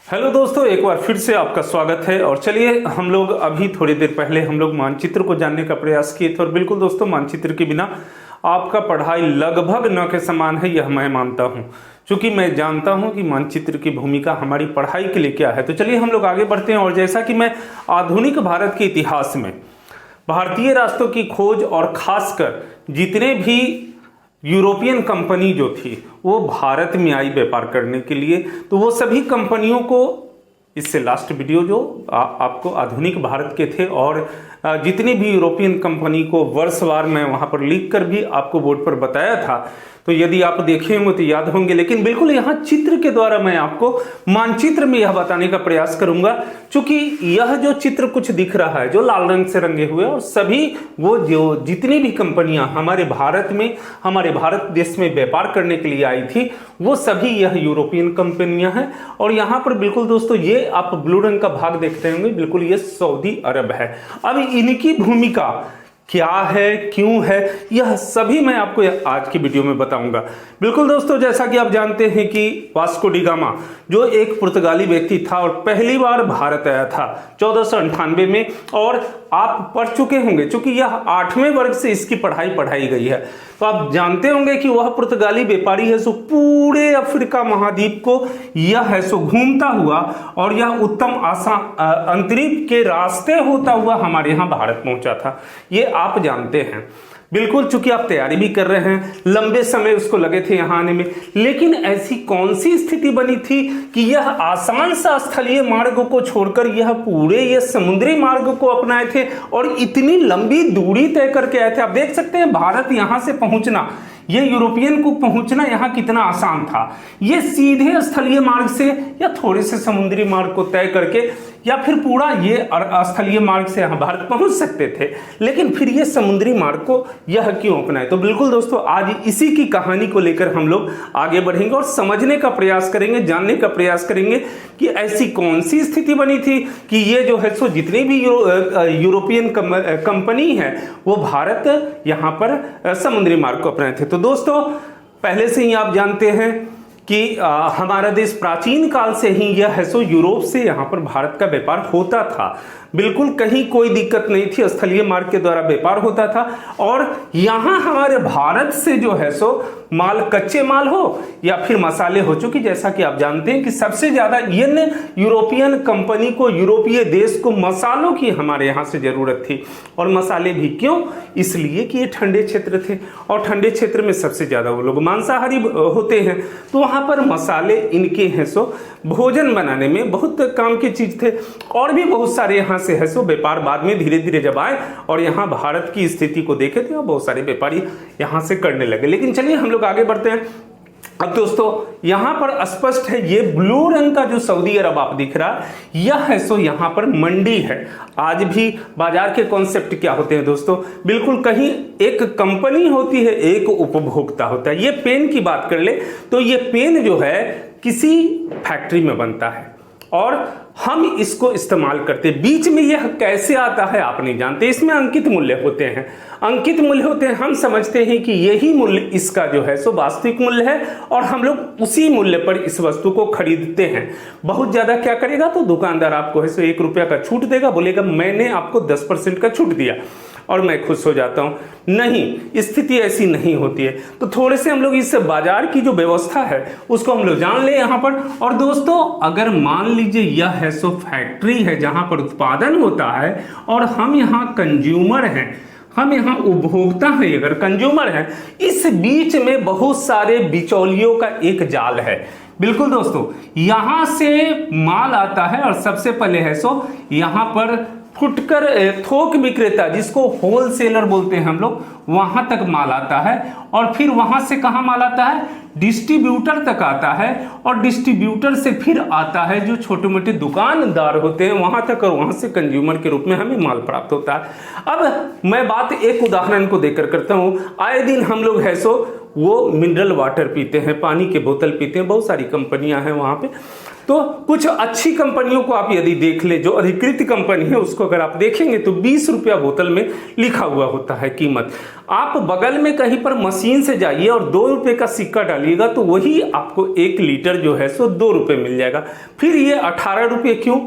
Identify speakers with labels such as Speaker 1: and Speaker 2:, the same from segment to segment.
Speaker 1: Hello दोस्तों, एक बार फिर से आपका स्वागत है। और चलिए हम लोग अभी थोड़ी देर पहले हम लोग मानचित्र को जानने का प्रयास किए थे। और बिल्कुल दोस्तों, मानचित्र के बिना आपका पढ़ाई लगभग न के समान है, यह मैं मानता हूं, क्योंकि मैं जानता हूं कि मानचित्र की भूमिका हमारी पढ़ाई के लिए क्या है। तो चलिए हम लोग आगे बढ़ते हैं। और जैसा कि मैं आधुनिक भारत के इतिहास में भारतीय रास्तों की खोज और खासकर जितने भी यूरोपियन कंपनी जो थी वो भारत में आई व्यापार करने के लिए, तो वो सभी कंपनियों को इससे लास्ट वीडियो जो आपको आधुनिक भारत के थे और जितनी भी यूरोपियन कंपनी को वर्षवार मैं वहां पर लिख कर भी आपको बोर्ड पर बताया था, तो यदि आप देखे होंगे तो याद होंगे। लेकिन बिल्कुल यहाँ चित्र के द्वारा मैं आपको मानचित्र में यह बताने का प्रयास करूंगा, क्योंकि यह जो चित्र कुछ दिख रहा है जो लाल रंग से रंगे हुए, और सभी वो जो जितनी भी कंपनियां हमारे भारत में, हमारे भारत देश में व्यापार करने के लिए आई थी, वो सभी यह यूरोपियन कंपनियां हैं। और यहाँ पर बिल्कुल दोस्तों ये आप ब्लू रंग का भाग देखते होंगे, बिल्कुल ये सऊदी अरब है। अब इनकी भूमिका क्या है, क्यों है, यह सभी मैं आपको आज की वीडियो में बताऊंगा। बिल्कुल दोस्तों, जैसा कि आप जानते हैं कि वास्को डी गामा जो एक पुर्तगाली व्यक्ति था और पहली बार भारत आया था 1498 में, और आप पढ़ चुके होंगे क्योंकि यह 8वें वर्ग से इसकी पढ़ाई गई है, तो आप जानते होंगे कि वह पुर्तगाली व्यापारी है सो पूरे अफ्रीका महाद्वीप को यह है सो घूमता हुआ, और यह उत्तम अंतरिक्ष के रास्ते होता हुआ हमारे यहाँ भारत पहुंचा था। ये आप जानते हैं बिल्कुल, चूंकि आप तैयारी भी कर रहे हैं, लंबे समय उसको लगे थे यहाँ आने में। लेकिन ऐसी कौन सी स्थिति बनी थी कि यह आसान सा स्थलीय मार्ग को छोड़कर यह पूरे ये समुद्री मार्ग को अपनाए थे और इतनी लंबी दूरी तय करके आए थे। आप देख सकते हैं भारत यहाँ से पहुंचना, ये यूरोपियन को पहुंचना यहाँ कितना आसान था। ये सीधे स्थलीय मार्ग से या थोड़े से समुद्री मार्ग को तय करके या फिर पूरा ये स्थलीय मार्ग से यहाँ भारत पहुंच सकते थे, लेकिन फिर ये समुद्री मार्ग को यह क्यों अपनाए। तो बिल्कुल दोस्तों, आज इसी की कहानी को लेकर हम लोग आगे बढ़ेंगे और समझने का प्रयास करेंगे, जानने का प्रयास करेंगे कि ऐसी कौन सी स्थिति बनी थी कि ये जो है सो जितनी भी यूरोपियन कंपनी है वो भारत यहाँ पर समुद्री मार्ग को अपनाए थे। तो दोस्तों, पहले से ही आप जानते हैं कि हमारा देश प्राचीन काल से ही यह है सो यूरोप से यहाँ पर भारत का व्यापार होता था। बिल्कुल कहीं कोई दिक्कत नहीं थी, स्थलीय मार्ग के द्वारा व्यापार होता था। और यहाँ हमारे भारत से जो है सो माल, कच्चे माल हो या फिर मसाले हो, चूंकि जैसा कि आप जानते हैं कि सबसे ज्यादा इन यूरोपियन कंपनी को, यूरोपीय देश को मसालों की हमारे यहाँ से जरूरत थी। और मसाले भी क्यों? इसलिए कि ये ठंडे क्षेत्र थे और ठंडे क्षेत्र में सबसे ज्यादा वो लोग मांसाहारी होते हैं, तो वहां पर मसाले इनके हैं सो भोजन बनाने में बहुत काम की चीज थे। और भी बहुत सारे यहाँ से है सो व्यापार बाद में धीरे धीरे जब आए और यहाँ भारत की स्थिति को देखे थे, बहुत सारे व्यापारी यहाँ से करने लगे। लेकिन चलिए हम लोग आगे बढ़ते हैं। अब दोस्तों, यहां पर स्पष्ट है, ये ब्लू रंग का जो सऊदी अरब आप दिख रहा है, यह है सो यहां पर मंडी है। आज भी बाजार के कॉन्सेप्ट क्या होते हैं दोस्तों? बिल्कुल, कहीं एक कंपनी होती है, एक उपभोक्ता होता है। ये पेन की बात कर ले तो ये पेन जो है किसी फैक्ट्री में बनता है और हम इसको इस्तेमाल करते हैं। बीच में यह कैसे आता है आप नहीं जानते, इसमें अंकित मूल्य होते हैं। अंकित मूल्य होते हैं, हम समझते हैं कि यही मूल्य इसका जो है सो वास्तविक मूल्य है और हम लोग उसी मूल्य पर इस वस्तु को खरीदते हैं। बहुत ज्यादा क्या करेगा तो दुकानदार आपको है सो 1 रुपया का छूट देगा, बोलेगा मैंने आपको 10% का छूट दिया और मैं खुश हो जाता हूं। नहीं, स्थिति ऐसी नहीं होती है। तो थोड़े से हम लोग इस बाजार की जो व्यवस्था है उसको हम लोग जान ले यहाँ पर। और दोस्तों, अगर मान लीजिए यह है सो फैक्ट्री है जहां पर उत्पादन होता है और हम यहाँ कंज्यूमर हैं, हम यहाँ उपभोक्ता हैं, अगर कंज्यूमर हैं, इस बीच में बहुत सारे बिचौलियों का एक जाल है। बिल्कुल दोस्तों, यहां से माल आता है और सबसे पहले है सो यहाँ पर फुटकर थोक विक्रेता, जिसको होलसेलर बोलते हैं हम लोग, वहां तक माल आता है और फिर वहां से कहां माल आता है? डिस्ट्रीब्यूटर तक आता है और डिस्ट्रीब्यूटर से फिर आता है जो छोटे मोटे दुकानदार होते हैं वहां तक, और वहां से कंज्यूमर के रूप में हमें माल प्राप्त होता है। अब मैं बात एक उदाहरण को देकर करता हूं। आए दिन हम लोग है सो वो मिनरल वाटर पीते हैं, पानी के बोतल पीते हैं, बहुत सारी कंपनियां हैं वहां पे। तो कुछ अच्छी कंपनियों को आप यदि देख ले, जो अधिकृत कंपनी है उसको अगर आप देखेंगे तो 20 रुपया बोतल में लिखा हुआ होता है कीमत। आप बगल में कहीं पर मशीन से जाइए और 2 रुपए का सिक्का डालिएगा तो वही आपको 1 लीटर जो है सो 2 रुपए मिल जाएगा। फिर ये 18 रुपये क्यों?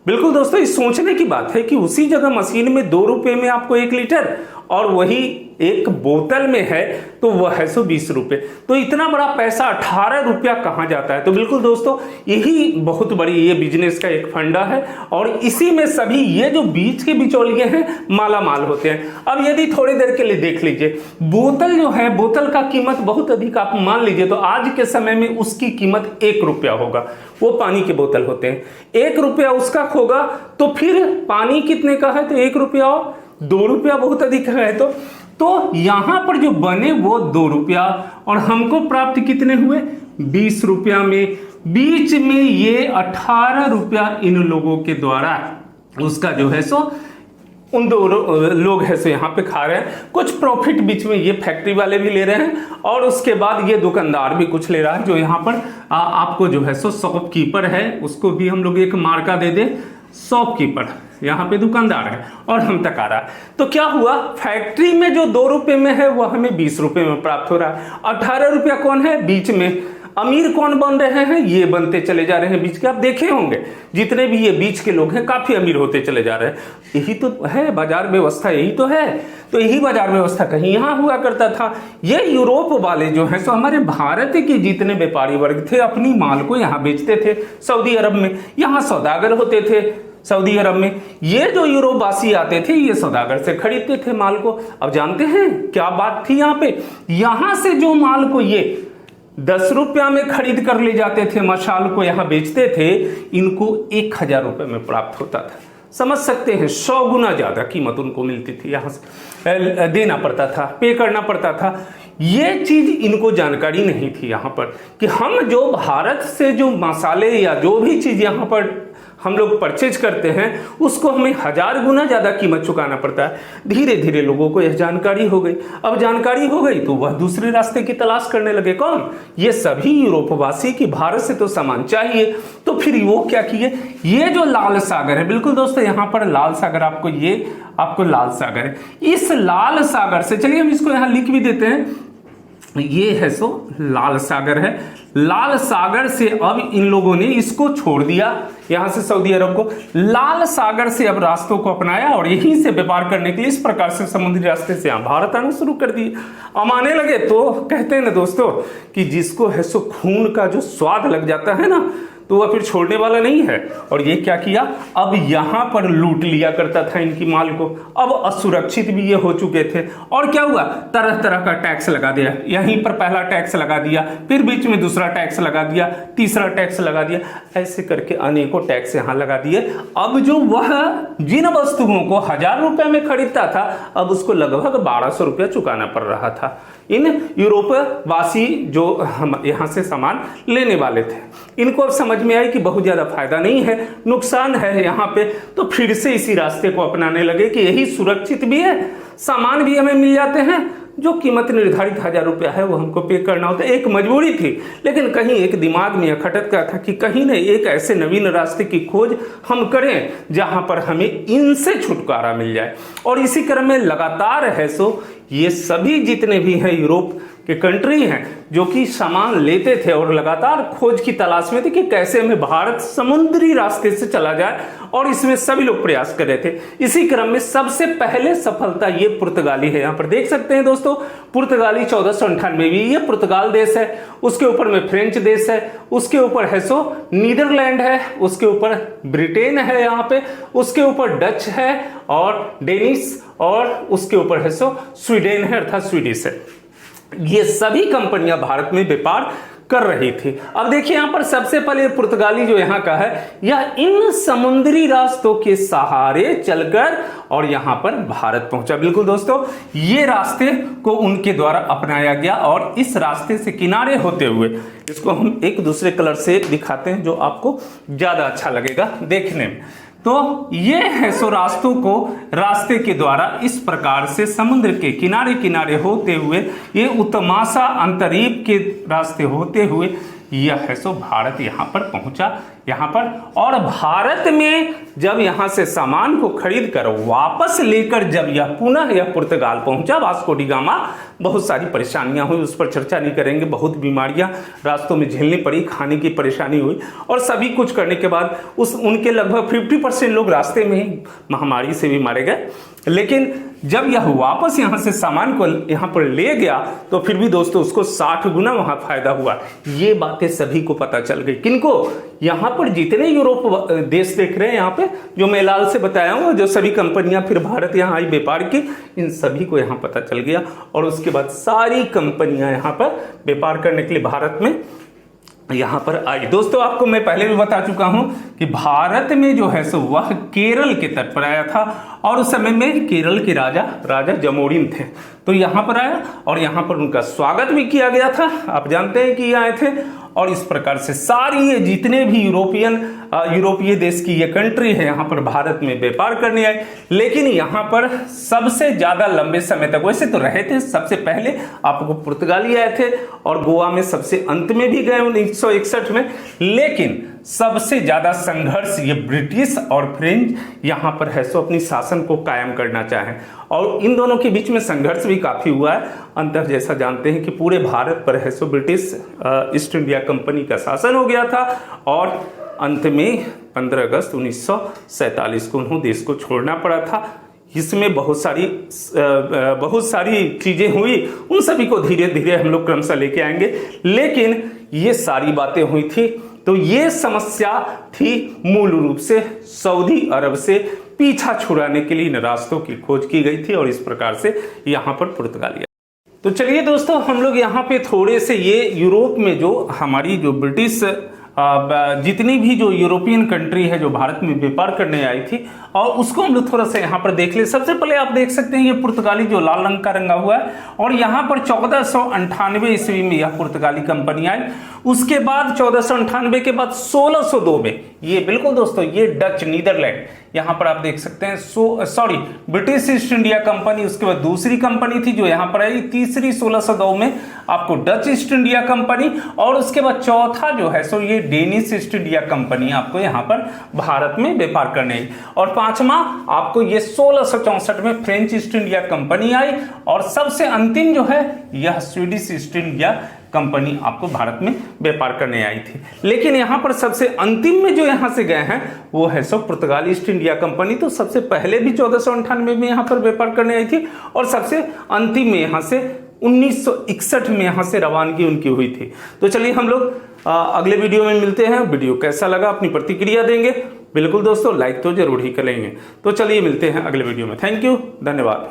Speaker 1: बिल्कुल दोस्तों, इस सोचने की बात है कि उसी जगह मशीन में 2 रुपए में आपको 1 लीटर और वही एक बोतल में है तो वह है सो 20 रुपए। तो इतना बड़ा पैसा 18 रुपया कहाँ जाता है? तो बिल्कुल दोस्तों, यही बहुत बड़ी ये बिजनेस का एक फंडा है और इसी में सभी ये जो बीच के बिचौलिए हैं माला माल होते हैं। अब यदि थोड़ी देर के लिए देख लीजिए, बोतल जो है, बोतल का कीमत बहुत अधिक आप मान लीजिए तो आज के समय में उसकी कीमत 1 रुपया होगा। वो पानी के बोतल होते हैं, 1 रुपया उसका होगा तो फिर पानी कितने का है? तो 1 रुपया और 2 रुपया बहुत अधिक है। तो यहां पर जो बने वो 2 रुपया और हमको प्राप्त कितने हुए? 20 रुपया में। बीच में ये 18 रुपया इन लोगों के द्वारा उसका जो है सो उन 2 लोग है सो यहाँ पे खा रहे हैं। कुछ प्रॉफिट बीच में ये फैक्ट्री वाले भी ले रहे हैं और उसके बाद ये दुकानदार भी कुछ ले रहा है। जो यहाँ पर आपको जो है सो शॉपकीपर है उसको भी हम लोग एक मार्का दे दे, शॉपकीपर, यहाँ पे दुकानदार है और हम तक आ रहा है। तो क्या हुआ? फैक्ट्री में जो 2 रुपए में है वो हमें 20 रुपए में प्राप्त हो रहा है। 18 रुपया कौन है? बीच में। अमीर कौन बन रहे हैं? ये बनते चले जा रहे हैं बीच के। आप देखे होंगे जितने भी ये बीच के लोग हैं काफी अमीर होते चले जा रहे हैं। यही तो है बाजार व्यवस्था, यही तो है। तो यही बाजार व्यवस्था कहीं यहाँ हुआ करता था। ये यूरोप वाले जो हैं सो हमारे भारत के जितने व्यापारी वर्ग थे अपनी माल को यहाँ बेचते थे सऊदी अरब में। यहाँ सौदागर होते थे सऊदी अरब में। ये जो यूरोप वासी आते थे ये सौदागर से खरीदते थे माल को। अब जानते हैं क्या बात थी यहाँ पे? यहाँ से जो माल को ये 10 रुपया में खरीद कर ले जाते थे, मशाल को यहाँ बेचते थे, इनको 1000 रुपये में प्राप्त होता था। समझ सकते हैं, 100 गुना ज्यादा कीमत उनको मिलती थी। यहाँ से देना पड़ता था, पे करना पड़ता था। ये चीज इनको जानकारी नहीं थी यहाँ पर कि हम जो भारत से जो मसाले या जो भी चीज यहाँ पर हम लोग परचेज करते हैं उसको हमें 1000 गुना ज्यादा कीमत चुकाना पड़ता है। धीरे धीरे लोगों को यह जानकारी हो गई। अब जानकारी हो गई तो वह दूसरे रास्ते की तलाश करने लगे। कौन? ये सभी यूरोपवासी की भारत से तो सामान चाहिए। तो फिर वो क्या किए? ये जो लाल सागर है, बिल्कुल दोस्तों यहाँ पर लाल सागर आपको लाल सागर है। इस लाल सागर से, चलिए हम इसको यहाँ लिख भी देते हैं, ये है सो लाल सागर है। लाल सागर से अब इन लोगों ने इसको छोड़ दिया यहां से सऊदी अरब को, लाल सागर से अब रास्तों को अपनाया और यहीं से व्यापार करने के लिए इस प्रकार से समुद्री रास्ते से यहां भारत आना शुरू कर दिए। अब आने लगे तो कहते हैं ना दोस्तों कि जिसको है सो खून का जो स्वाद लग जाता है ना तो वह फिर छोड़ने वाला नहीं है। और ये क्या किया? अब यहां पर लूट लिया करता था इनकी माल को। अब असुरक्षित भी ये हो चुके थे और क्या हुआ? तरह तरह का टैक्स लगा दिया। यहीं पर पहला टैक्स लगा दिया, फिर बीच में दूसरा टैक्स लगा दिया, तीसरा टैक्स लगा दिया, ऐसे करके अनेकों टैक्स यहां लगा दिए। अब जो वह जिन वस्तुओं को 1000 रुपए में खरीदता था अब उसको लगभग 1200 रुपया चुकाना पड़ रहा था इन यूरोपवासी जो हम यहाँ से सामान लेने वाले थे। इनको अब समझ में आई कि बहुत ज्यादा फायदा नहीं है, नुकसान है यहाँ पे। तो फिर से इसी रास्ते को अपनाने लगे कि यही सुरक्षित भी है, सामान भी हमें मिल जाते हैं, जो कीमत निर्धारित 1000 रुपया है वो हमको पे करना होता है। एक मजबूरी थी, लेकिन कहीं एक दिमाग में खटकता था कि कहीं न एक ऐसे नवीन रास्ते की खोज हम करें जहां पर हमें इनसे छुटकारा मिल जाए। और इसी क्रम में लगातार है सो ये सभी जितने भी हैं यूरोप के कंट्री हैं जो कि सामान लेते थे और लगातार खोज की तलाश में थे कि कैसे हमें भारत समुद्री रास्ते से चला जाए और इसमें सभी लोग प्रयास कर रहे थे। इसी क्रम में सबसे पहले सफलता ये पुर्तगाली है। यहाँ पर देख सकते हैं दोस्तों, पुर्तगाली 1498 में भी ये पुर्तगाल देश है, उसके ऊपर में फ्रेंच देश है, उसके ऊपर है सो नीदरलैंड है, उसके ऊपर ब्रिटेन है यहाँ पे, उसके ऊपर डच है और डेनिश और उसके ऊपर है सो स्वीडन है अर्थात स्वीडिश है। ये सभी कंपनियां भारत में व्यापार कर रही थी। अब देखिए यहां पर सबसे पहले पुर्तगाली जो यहां का है यह इन समुद्री रास्तों के सहारे चलकर और यहां पर भारत पहुंचा। बिल्कुल दोस्तों, ये रास्ते को उनके द्वारा अपनाया गया और इस रास्ते से किनारे होते हुए, इसको हम एक दूसरे कलर से दिखाते हैं जो आपको ज्यादा अच्छा लगेगा देखने में। तो ये है सो रास्ते के द्वारा इस प्रकार से समुद्र के किनारे किनारे होते हुए ये उत्तमाशा अंतरीप के रास्ते होते हुए यह है सो भारत यहाँ पर पहुंचा यहाँ पर। और भारत में जब यहाँ से सामान को खरीद कर वापस लेकर जब यह पुनः यह पुर्तगाल पहुंचा, वास्को डी गामा, बहुत सारी परेशानियां हुई, उस पर चर्चा नहीं करेंगे। बहुत बीमारियां रास्तों में झेलनी पड़ी, खाने की परेशानी हुई, और सभी कुछ करने के बाद उनके लगभग 50% लोग रास्ते में ही महामारी से भी मारे गए। लेकिन जब यह वापस यहाँ से सामान को यहाँ पर ले गया तो फिर भी दोस्तों उसको 60 गुना वहाँ फायदा हुआ। ये बातें सभी को पता चल गई। किनको? यहाँ पर जितने यूरोप देश देख रहे हैं, यहाँ पे जो मैं लाल से बताया हूँ, जो सभी कंपनियां फिर भारत यहाँ आई व्यापार की, इन सभी को यहाँ पता चल गया। और उसके बाद सारी कंपनियां यहाँ पर व्यापार करने के लिए भारत में यहाँ पर आई। दोस्तों आपको मैं पहले भी बता चुका हूं कि भारत में जो है सो वह केरल के तट पर आया था, और उस समय में केरल के राजा जमोरिन थे। तो यहाँ पर आया और यहाँ पर उनका स्वागत भी किया गया था। आप जानते हैं कि ये आए थे, और इस प्रकार से सारी ये जितने भी यूरोपीय देश की ये कंट्री है यहाँ पर भारत में व्यापार करने आए। लेकिन यहाँ पर सबसे ज्यादा लंबे समय तक, वैसे तो रहे थे सबसे पहले आपको पुर्तगाली आए थे, और गोवा में सबसे अंत में भी गए 1961 में। लेकिन सबसे ज्यादा संघर्ष ये ब्रिटिश और फ्रेंच यहाँ पर है सो अपनी शासन को कायम करना चाहें, और इन दोनों के बीच में संघर्ष भी काफी हुआ है। अंतर जैसा जानते हैं कि पूरे भारत पर है so British east India company का शासन हो गया था, और अंत में 15 अगस्त 1947 को उन्हें देश को छोड़ना पड़ा था। इसमें बहुत सारी चीजें हुई, उन सभी को धीरे धीरे हम लोग क्रमशः लेके आएंगे। लेकिन ये सारी बातें हुई थी तो ये समस्या थी मूल रूप से सऊदी अरब से पीछा छुड़ाने के लिए इन रास्तों की खोज की गई थी, और इस प्रकार से यहाँ पर पुर्तगालिया। तो चलिए दोस्तों, हम लोग यहाँ पे थोड़े से ये यूरोप में जो हमारी जो ब्रिटिश जितनी भी जो यूरोपियन कंट्री है जो भारत में व्यापार करने आई थी, और उसको हम लोग थोड़ा सा यहाँ पर देख ले। सबसे पहले आप देख सकते हैं ये पुर्तगाली जो लाल रंग का रंगा हुआ है, और यहाँ पर 1498 ईस्वी में यह पुर्तगाली कंपनी आई। उसके बाद 1498 के बाद 1602 में ये बिल्कुल दोस्तों ये डच नीदरलैंड यहाँ पर आप देख सकते हैं, ब्रिटिश ईस्ट इंडिया कंपनी। उसके बाद दूसरी कंपनी थी जो यहाँ पर आई, तीसरी 1602 में आपको डच ईस्ट इंडिया कंपनी, और उसके बाद चौथा जो है सो ये डेनिश ईस्ट इंडिया कंपनी आपको यहाँ पर भारत में व्यापार करने आई, और पांचवा आपको ये 1664 में फ्रेंच ईस्ट इंडिया कंपनी आई, और सबसे अंतिम जो है यह स्वीडिश ईस्ट इंडिया कंपनी आपको भारत में व्यापार करने आई थी। लेकिन यहाँ पर सबसे अंतिम में जो यहाँ से गए हैं वो है सब पुर्तगाली ईस्ट इंडिया कंपनी। तो सबसे पहले भी 1498 में यहाँ पर व्यापार करने आई थी, और सबसे अंतिम में यहाँ से 1961 में यहाँ से रवानगी उनकी हुई थी। तो चलिए हम लोग अगले वीडियो में मिलते हैं। वीडियो कैसा लगा अपनी प्रतिक्रिया देंगे। बिल्कुल दोस्तों, लाइक तो जरूर ही करेंगे। तो चलिए मिलते हैं अगले वीडियो में। थैंक यू, धन्यवाद।